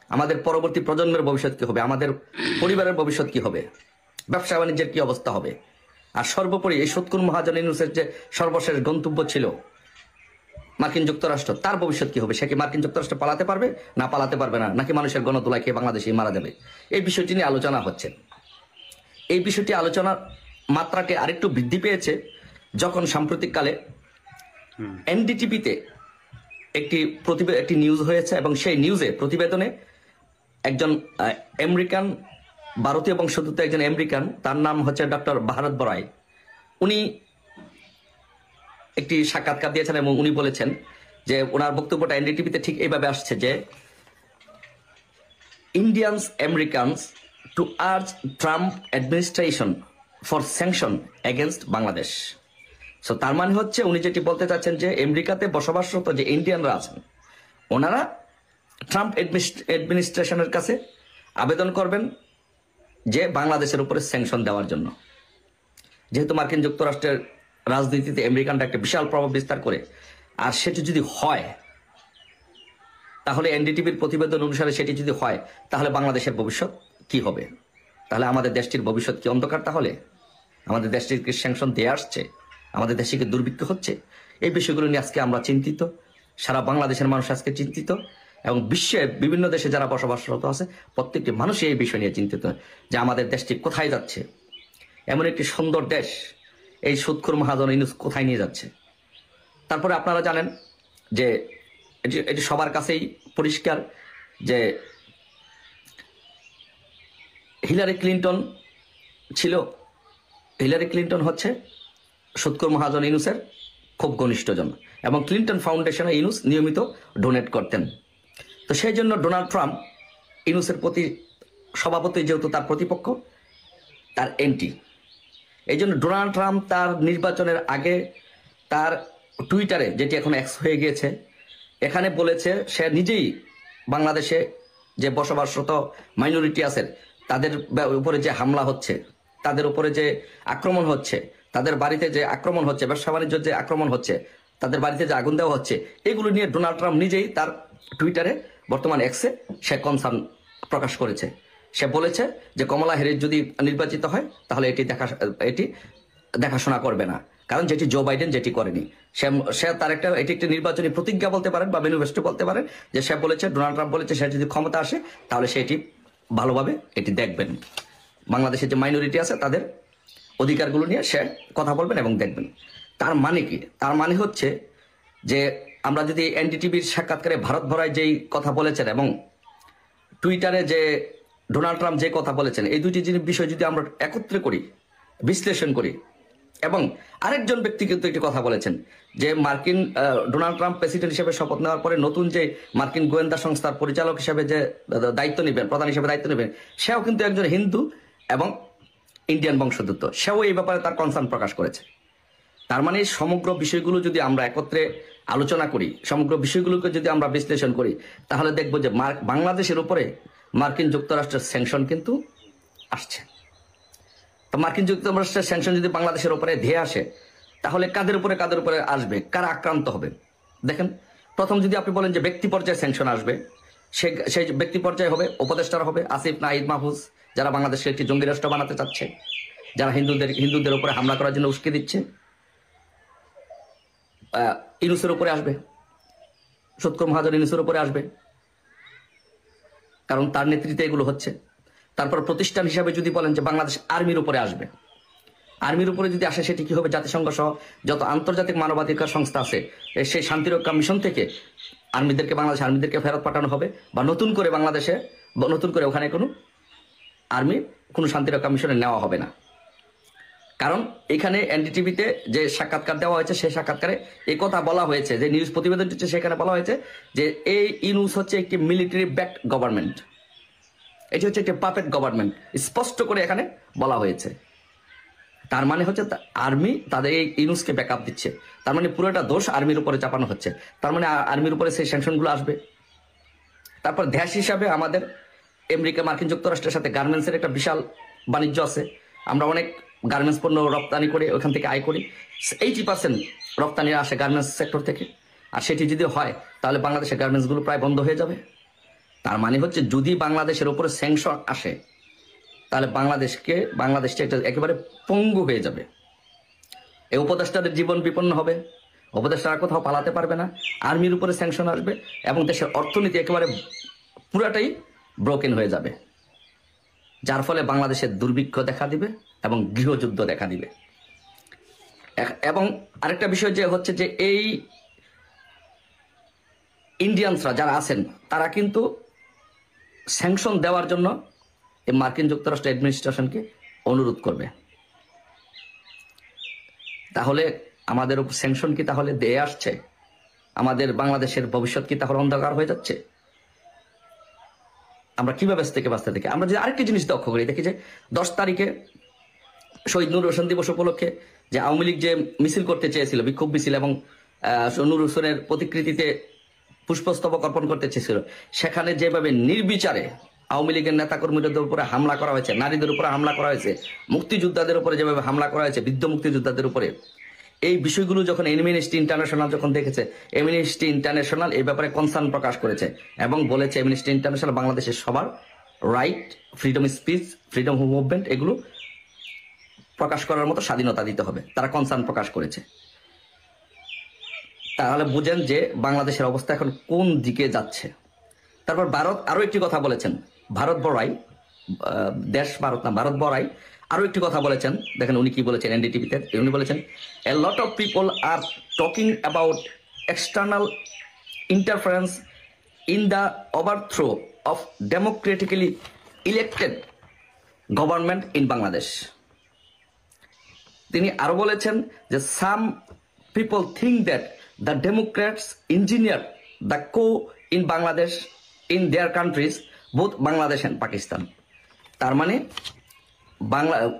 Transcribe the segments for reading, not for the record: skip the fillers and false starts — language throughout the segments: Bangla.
আমাদের পরবর্তী প্রজন্মের ভবিষ্যৎ কি হবে, আমাদের পরিবারের ভবিষ্যৎ কি হবে, ব্যবসা বাণিজ্যের কি অবস্থা হবে। আর সর্বোপরি এই সৎকুর মহাজন ইউনূসের যে সর্বশেষ গন্তব্য ছিল মার্কিন যুক্তরাষ্ট্র, তার ভবিষ্যৎ কি হবে। সে কি মার্কিন যুক্তরাষ্ট্র পালাতে পারবে না পালাতে পারবে না, নাকি মানুষের গণদোলায় খেয়ে বাংলাদেশেই মারা যাবে। এই বিষয়টি নিয়ে আলোচনা হচ্ছে। এই বিষয়টি আলোচনার মাত্রাকে আরেকটু বৃদ্ধি পেয়েছে যখন সাম্প্রতিককালে এনডিটিভিতে একটি নিউজ হয়েছে, এবং সেই নিউজে প্রতিবেদনে একজন আমেরিকান, ভারতীয় বংশোদ্ভূত একজন আমেরিকান, তার নাম হচ্ছে ডক্টর ভারত বড়াই। উনি একটি সাক্ষাৎকার দিয়েছেন এবং উনি বলেছেন যে ওনার বক্তব্যটা এনডিটিভিতে ঠিক এইভাবে আসছে যে Indians Americans two urge Trump administration for sanction against Bangladesh. So তার মানে হচ্ছে উনি যেটি বলতে চাচ্ছেন যে আমেরিকাতে বসবাসরত যে ইন্ডিয়ানরা আছেন ওনারা ট্রাম্প অ্যাডমিনিস্ট্রেশনের কাছে আবেদন করবেন যে বাংলাদেশের উপরে স্যাংশন দেওয়ার জন্য। যেহেতু মার্কিন যুক্তরাষ্ট্রের রাজনীতিতে আমেরিকানরা একটা বিশাল প্রভাব বিস্তার করে, আর সেটি যদি হয় তাহলে এনডিটিভির প্রতিবেদন অনুসারে সেটি যদি হয় তাহলে বাংলাদেশের ভবিষ্যৎ কি হবে, তাহলে আমাদের দেশটির ভবিষ্যৎ কি অন্ধকার। তাহলে আমাদের দেশটির কি স্যাংশন দিয়ে আসছে, আমাদের দেশে কি দুর্ভিক্ষ হচ্ছে। এই বিষয়গুলো নিয়ে আজকে আমরা চিন্তিত, সারা বাংলাদেশের মানুষ আজকে চিন্তিত, এবং বিশ্বের বিভিন্ন দেশে যারা বসবাসরত আছে প্রত্যেকটি মানুষই এই বিষয় নিয়ে চিন্তিত যে আমাদের দেশটি কোথায় যাচ্ছে। এমন একটি সুন্দর দেশ এই সুদখোর মহাজন ইউনূস কোথায় নিয়ে যাচ্ছে। তারপরে আপনারা জানেন যে এটি সবার কাছেই পরিষ্কার যে হিলারি ক্লিন্টন ছিল, হিলারি ক্লিন্টন হচ্ছে সুদখোর মহাজন ইউনূসের খুব ঘনিষ্ঠজন, এবং ক্লিন্টন ফাউন্ডেশনে ইউনূস নিয়মিত ডোনেট করতেন। তো সেই জন্য ডোনাল্ড ট্রাম্প ইউনূসের প্রতি স্বভাবতই, যেহেতু তার প্রতিপক্ষ, তার এন্টি, এই জন্য ডোনাল্ড ট্রাম্প তার নির্বাচনের আগে তার টুইটারে, যেটি এখন এক্স হয়ে গিয়েছে, এখানে বলেছে সে নিজেই বাংলাদেশে যে বসবাসরত মাইনরিটি আছে তাদের উপরে যে হামলা হচ্ছে, তাদের উপরে যে আক্রমণ হচ্ছে, তাদের বাড়িতে যে আক্রমণ হচ্ছে, ব্যবসা বাণিজ্য যে আক্রমণ হচ্ছে, তাদের বাড়িতে যে আগুন দেওয়া হচ্ছে, এগুলো নিয়ে ডোনাল্ড ট্রাম্প নিজেই তার টুইটারে বর্তমান এক্সে সে কনসার্ন প্রকাশ করেছে। সে বলেছে যে কমলা হ্যারিস যদি নির্বাচিত হয় তাহলে এটি দেখাশোনা করবে না, কারণ যেটি জো বাইডেন যেটি করেনি। সে তার এটি একটি নির্বাচনী প্রতিজ্ঞা বলতে পারেন বা ম্যানিফেস্টো বলতে পারেন, যে সে বলেছে, ডোনাল্ড ট্রাম্প বলেছে, সে যদি ক্ষমতা আসে তাহলে সে এটি ভালোভাবে এটি দেখবেন, বাংলাদেশের যে মাইনরিটি আছে তাদের অধিকারগুলো নিয়ে সে কথা বলবেন এবং দেখবেন। তার মানে কি? তার মানে হচ্ছে যে আমরা যদি এনডিটিভির সাক্ষাৎকারে ভারত ভরায় যেই কথা বলেছেন এবং টুইটারে যে ডোনাল্ড ট্রাম্প যে কথা বলেছেন, এই দুটি বিষয় যদি আমরা একত্রে করি, বিশ্লেষণ করি, এবং আরেকজন ব্যক্তি কিন্তু একটি কথা বলেছেন যে ডোনাল্ড ট্রাম্প প্রেসিডেন্ট হিসেবে শপথ নেওয়ার পরে নতুন যে মার্কিন গোয়েন্দা সংস্থার পরিচালক হিসেবে যে দায়িত্ব নেবেন, প্রধান হিসেবে দায়িত্ব নেবেন, সেও কিন্তু একজন হিন্দু এবং ইন্ডিয়ান বংশোদ্ভূত। সেও এই ব্যাপারে তার কনসার্ন প্রকাশ করেছে। তার মানে সমগ্র বিষয়গুলো যদি আমরা একত্রে আলোচনা করি, সমগ্র বিষয়গুলোকে যদি আমরা বিশ্লেষণ করি, তাহলে দেখব যে বাংলাদেশের উপরে মার্কিন যুক্তরাষ্ট্রের স্যাংশন কিন্তু আসছে। তো মার্কিন যুক্তরাষ্ট্রের স্যাংশন যদি বাংলাদেশের উপরে ধেয়ে আসে তাহলে কাদের উপরে আসবে, কারা আক্রান্ত হবে। দেখেন, প্রথম যদি আপনি বলেন যে ব্যক্তি পর্যায়ে স্যাংশন আসবে, সেই ব্যক্তি পর্যায়ে হবে উপদেষ্টারা হবে আসিফ, নাহিদ, মাহফুজ, যারা বাংলাদেশকে একটি জঙ্গি রাষ্ট্র বানাতে চাচ্ছে, যারা হিন্দুদের উপরে হামলা করার জন্য উস্কে দিচ্ছে। ইউনূসের উপরে আসবে, সুদখোর মহাজন ইউনূসের উপরে আসবে, কারণ তার নেতৃত্বে এগুলো হচ্ছে। তারপর প্রতিষ্ঠান হিসাবে যদি বলেন যে বাংলাদেশ আর্মির উপরে আসবে, আর্মির উপরে যদি আসে সেটি কি হবে, জাতিসংঘ সহ যত আন্তর্জাতিক মানবাধিকার সংস্থা আছে সেই শান্তিরক্ষা মিশন থেকে বাংলাদেশ আর্মিদেরকে ফেরত পাঠানো হবে, বা নতুন করে ওখানে কোনো শান্তিরক্ষা মিশনে নেওয়া হবে না। কারণ এখানে এনডিটিভিতে যে সাক্ষাৎকার দেওয়া হয়েছে সেই সাক্ষাৎকারে এই কথা বলা হয়েছে, যে নিউজ প্রতিবেদন হচ্ছে সেখানে বলা হয়েছে যে এই ইউনূস হচ্ছে একটি মিলিটারি ব্যাকড গভর্নমেন্ট, এটি হচ্ছে একটি পাপেট গভর্নমেন্ট, স্পষ্ট করে এখানে বলা হয়েছে। তার মানে হচ্ছে আর্মি তাদের এই ইউনূসকে ব্যাকআপ দিচ্ছে, তার মানে পুরোটা দোষ আর্মির উপরে চাপানো হচ্ছে, তার মানে আর্মির উপরে সেই স্যাংশনগুলো আসবে। তারপর দেশ হিসাবে আমাদের মার্কিন যুক্তরাষ্ট্রের সাথে গার্মেন্টসের একটা বিশাল বাণিজ্য আছে, আমরা অনেক গার্মেন্টস পণ্য রপ্তানি করে ওখান থেকে আয় করি, 80% রপ্তানি আসে গার্মেন্টস সেক্টর থেকে। আর সেটি যদি হয় তাহলে বাংলাদেশের গার্মেন্টসগুলো প্রায় বন্ধ হয়ে যাবে। তার মানে হচ্ছে যদি বাংলাদেশের উপরে স্যাংশন আসে তাহলে বাংলাদেশটা একেবারে পঙ্গু হয়ে যাবে। এই উপদেষ্টাদের জীবন বিপন্ন হবে, উপদেষ্টারা কোথাও পালাতে পারবে না, আর্মির উপরে স্যাংশন আসবে এবং দেশের অর্থনীতি একেবারে পুরাটাই ব্রোকেন হয়ে যাবে, যার ফলে বাংলাদেশের দুর্ভিক্ষ দেখা দিবে এবং গৃহযুদ্ধ দেখা দিবে। এবং আরেকটা বিষয় যে হচ্ছে যে এই ইন্ডিয়ানসরা যারা আছেন তারা কিন্তু স্যাংশন দেওয়ার জন্য এই মার্কিন যুক্তরাষ্ট্র অ্যাডমিনিস্ট্রেশনকে অনুরোধ করবে। তাহলে আমাদের উপর স্যাংশন কি তাহলে দিয়ে আসছে? আমাদের বাংলাদেশের ভবিষ্যৎ কি তাহলে অন্ধকার হয়ে যাচ্ছে? আমরা কিভাবে বাঁচতে থেকে আমরা যে আরেকটি জিনিস লক্ষ্য করি, দেখি যে 10 তারিখে শহীদ নূর হোসেন দিবস উপলক্ষে যে আওয়ামী লীগ যে মিছিল করতে চেয়েছিল, বিক্ষোভ মিছিল, এবং নূর হোসেনের প্রতিকৃতিতে পুষ্পস্তবক অর্পণ করতে চেয়েছিল, সেখানে যেভাবে নির্বিচারে আওয়ামী লীগের নেতাকর্মীদের উপরে হামলা করা হয়েছে, নারীদের উপরে হামলা করা হয়েছে, মুক্তিযোদ্ধাদের উপরে যেভাবে হামলা করা হয়েছে, বৃদ্ধ মুক্তিযোদ্ধাদের উপরে, এই বিষয়গুলো যখন অ্যামনেস্টি ইন্টারন্যাশনাল যখন দেখেছে, অ্যামনেস্টি ইন্টারন্যাশনাল এই ব্যাপারে কনসার্ন প্রকাশ করেছে এবং বলেছে অ্যামনেস্টি ইন্টারন্যাশনাল বাংলাদেশের সবার right, freedom speech, freedom of movement এগুলো প্রকাশ করার মতো স্বাধীনতা দিতে হবে, তারা কনসার্ন প্রকাশ করেছে। তাহলে বুঝেন যে বাংলাদেশের অবস্থা এখন কোন দিকে যাচ্ছে। তারপর ভারত আরো একটি কথা বলেছেন, ভারত বড়াই আরো একটি কথা বলেছেন। দেখেন উনি কি বলেছেন এনডিটিভিতে, উনি বলেছেন a lot of people are talking about external interference in the overthrow of democratically elected government in Bangladesh. তিনি আরো বলেছেন যে some people think that the Democrats engineer the coup in Bangladesh in their countries both Bangladesh and Pakistan. তার মানে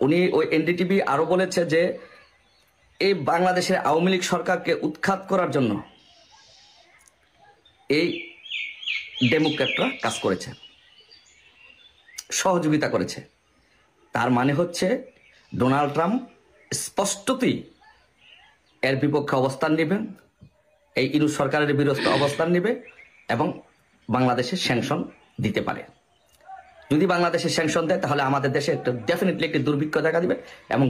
উনি ওই এনডিটিভি আরো বলেছে যে এই বাংলাদেশের আওয়ামী লীগ সরকারকে উৎখাত করার জন্য এই ডেমোক্রেটরা কাজ করেছে, সহযোগিতা করেছে। তার মানে হচ্ছে ডোনাল্ড ট্রাম্প স্পষ্টতই এর বিপক্ষে অবস্থান নেবে, এই ইউনূস সরকারের বিরুদ্ধে অবস্থান নেবে এবং বাংলাদেশের স্যাংশন দিতে পারে। যদি বাংলাদেশের স্যাংশন দেয় তাহলে আমাদের দেশে ডেফিনেটলি একটি দুর্ভিক্ষ দেখা দিবে এবং